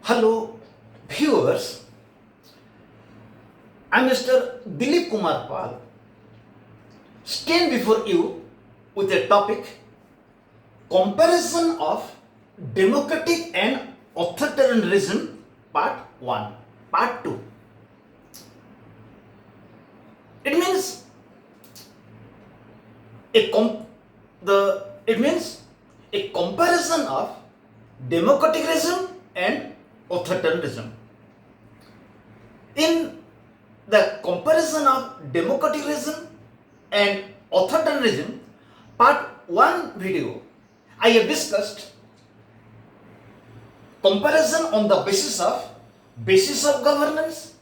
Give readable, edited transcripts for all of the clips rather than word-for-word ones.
Hello, viewers. I am Mr. Dilip Kumar Pal, stand before you with a topic: comparison of democratic and authoritarianism, Part 1, Part 2. It means a comparison of democratism and authoritarianism. In the comparison of democratism and authoritarianism, Part 1 video, I have discussed comparison on the basis of governance,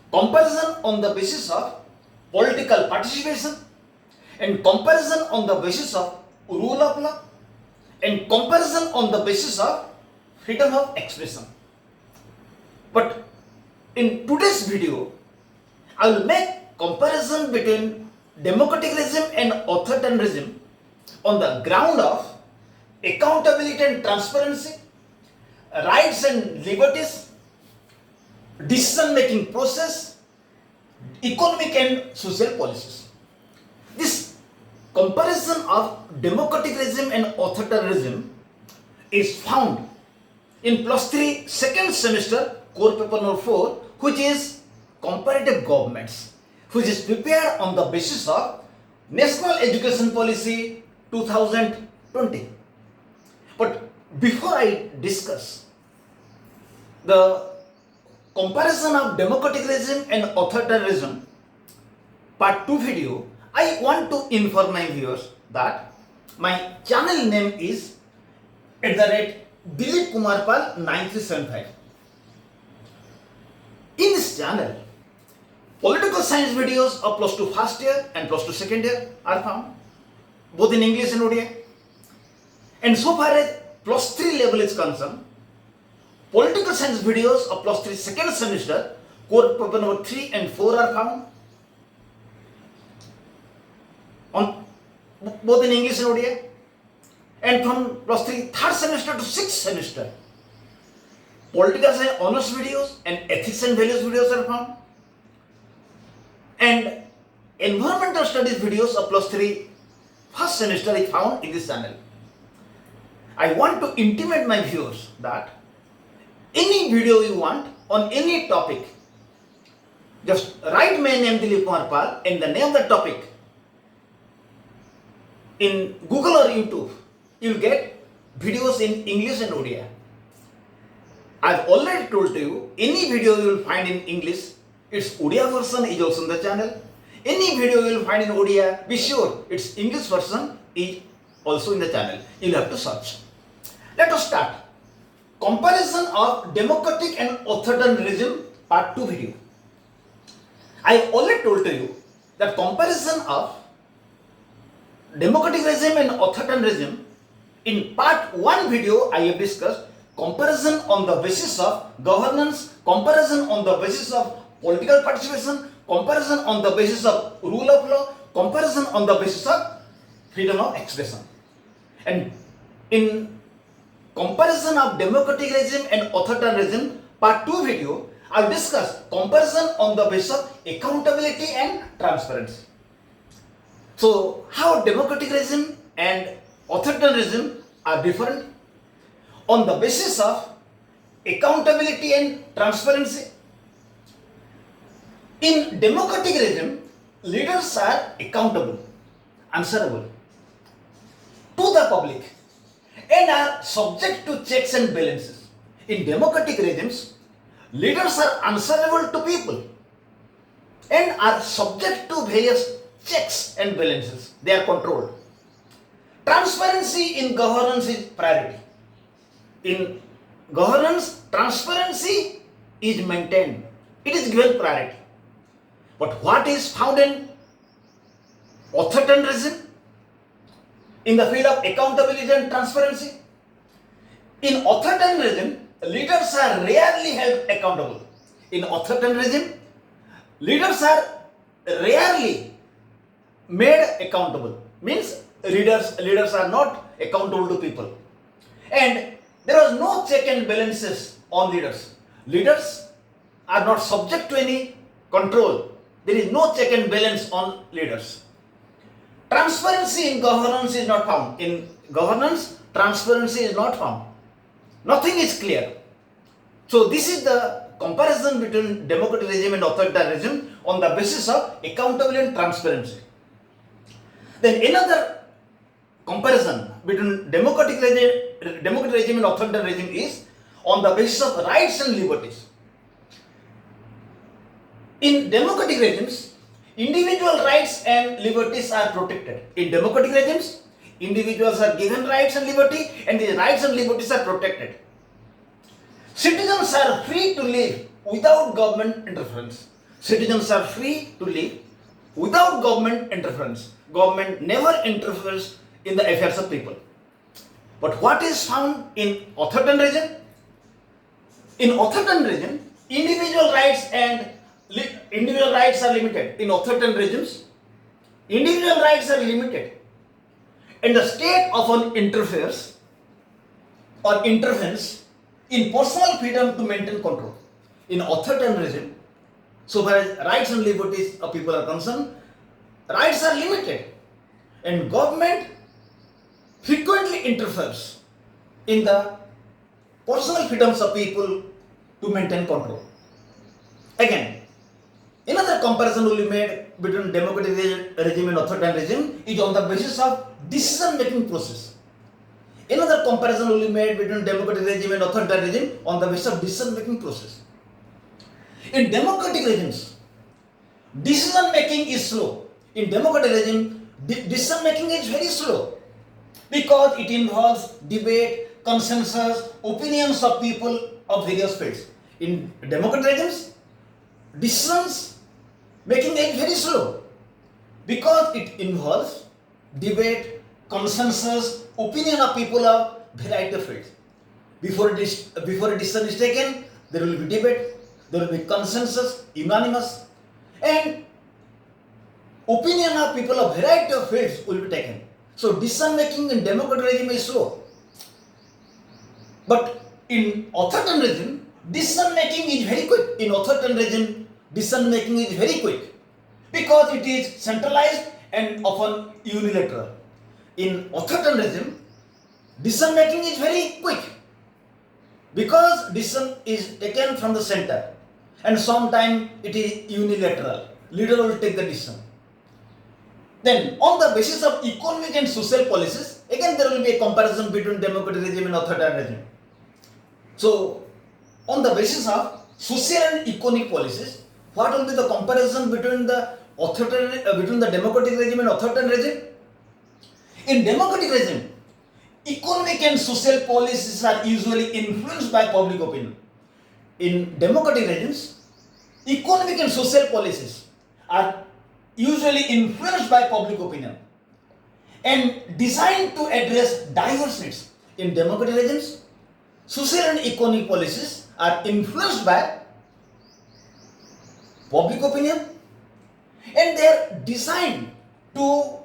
comparison on the basis of political participation, and comparison on the basis of rule of law, and comparison on the basis of freedom of expression. But in today's video, I will make comparison between democratism and authoritarianism on the ground of accountability and transparency, rights and liberties, decision-making process, economic and social policies. This comparison of democratism and authoritarianism is found in +3 second semester core paper number 4, which is comparative governments, which is prepared on the basis of National Education Policy 2020. But before I discuss the comparison of democratism and authoritarianism, Part 2 video, I want to inform my viewers that my channel name is Dilip Kumar Pal 9375. In this channel, political science videos of +2 first year and +2 second year are found, both in English and ODI. And so far as +3 level is concerned, political science videos of +3 second semester core paper number 3 and 4 are found, on both in English and ODI. And from +3 third semester to 6th semester, political science honors videos and ethics and values videos are found, and environmental studies videos of +3 first semester is found in this channel. I want to intimate my viewers that any video you want on any topic, just write my name Dilip Kumar Pal and the name of the topic in Google or YouTube. You will get videos in English and ODI. I've already told you, any video you will find in English, its ODI version is also in the channel. Any video you will find in ODI, be sure its English version is also in the channel. You will have to search. Let us start. Comparison of democratic and authoritarianism, Part 2 video. I already told to you that comparison of democratism and authoritarianism, in Part 1 video I have discussed comparison on the basis of governance, comparison on the basis of political participation, comparison on the basis of rule of law, comparison on the basis of freedom of expression. And in comparison of democratism and authoritarianism, Part 2 video, I will discuss comparison on the basis of accountability and transparency. So, how democratism and authoritarianism are different? On the basis of accountability and transparency. In democratism, leaders are accountable, answerable to the public and are subject to checks and balances. In democratic regimes, leaders are answerable to people and are subject to various checks and balances. They are controlled. Transparency in governance is priority. In governance, transparency is maintained. It is given priority. But what is found in authoritarianism? In the field of accountability and transparency? In authoritarianism, leaders are rarely held accountable. In authoritarianism, leaders are rarely made accountable. Means leaders are not accountable to people. And there was no check and balances on leaders. Leaders are not subject to any control. There is no check and balance on leaders. Transparency in governance is not found. In governance, transparency is not found. Nothing is clear. So this is the comparison between democratic regime and authoritarianism on the basis of accountability and transparency. Then another comparison between democratic regime and authoritarian regime is on the basis of rights and liberties. In democratic regimes, individual rights and liberties are protected. In democratic regimes, individuals are given rights and liberty, and these rights and liberties are protected. Citizens are free to live without government interference. Citizens are free to live without government interference. Government never interferes in the affairs of people. But what is found in authoritarian regime? In authoritarian regime, individual rights are limited. In authoritarian regimes, individual rights are limited, and the state often interferes or intervenes in personal freedom to maintain control. In authoritarian regime, so far as rights and liberties of people are concerned, rights are limited, and government frequently interferes in the personal freedoms of people to maintain control. Again, another comparison will be made between democratic regime and authoritarian regime is on the basis of decision-making process. Another comparison will be made between democratic regime and authoritarian regime on the basis of decision-making process. In democratic regimes, decision-making is slow. In democratic regime, decision-making is very slow because it involves debate, consensus, opinions of people of various fields. In democratic regimes, decisions making is very slow because it involves debate, consensus, opinion of people of variety of fields. Before a decision is taken, there will be debate, there will be consensus, unanimous, and opinion of people of variety of fields will be taken. So decision making in democratic regime is slow. But in authoritarian regime, decision making is very quick. In authoritarian regime, decision making is very quick because it is centralized and often unilateral. In authoritarian regime, decision making is very quick because decision is taken from the center, and sometimes it is unilateral. Leader will take the decision. Then, on the basis of economic and social policies, again there will be a comparison between democratic regime and authoritarian regime. So, on the basis of social and economic policies, what will be the comparison between the democratic regime and authoritarian regime? In democratic regime, economic and social policies are usually influenced by public opinion. In democratic regimes, economic and social policies are usually influenced by public opinion and designed to address diverse needs. In democratic regimes, social and economic policies are influenced by public opinion and they are designed to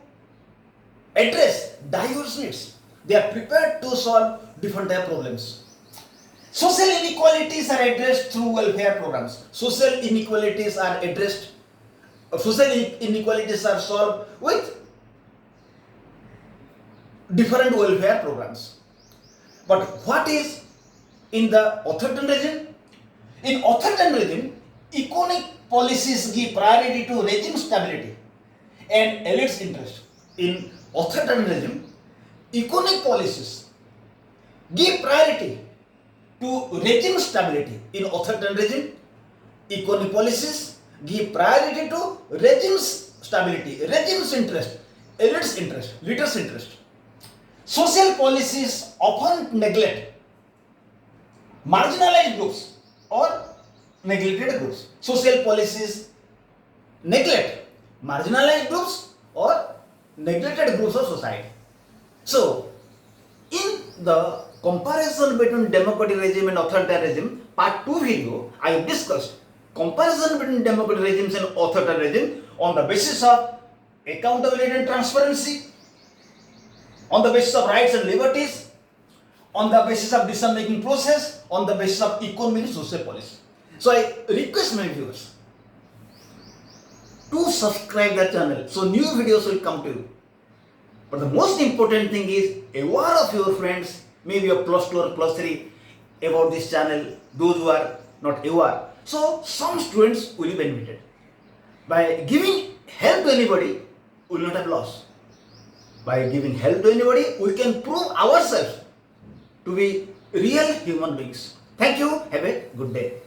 address diverse needs. They are prepared to solve different type of problems. Social inequalities are addressed through welfare programs. Social inequalities are solved with different welfare programs. But what is in the authoritarian regime? In authoritarian regime, economic policies give priority to regime stability and elites' interest. In authoritarian regime, economic policies give priority to regime stability. In authoritarian regime, economic policies give priority to regime's stability, regime's interest, elites' interest, leaders' interest. Social policies often neglect marginalized groups or neglected groups. Social policies neglect marginalized groups or neglected groups of society. So, in the comparison between democratic regime and authoritarian regime, part 2 video, I have discussed comparison between democratic regimes and authoritarian regime on the basis of accountability and transparency, on the basis of rights and liberties, on the basis of decision making process, on the basis of economic and social policy. So I request my viewers to subscribe the channel so new videos will come to you. But the most important thing is aware of your friends, maybe a +2 or +3 about this channel, those who are not aware. So some students will be benefited. By giving help to anybody, we will not have loss. By giving help to anybody, we can prove ourselves to be real human beings. Thank you. Have a good day.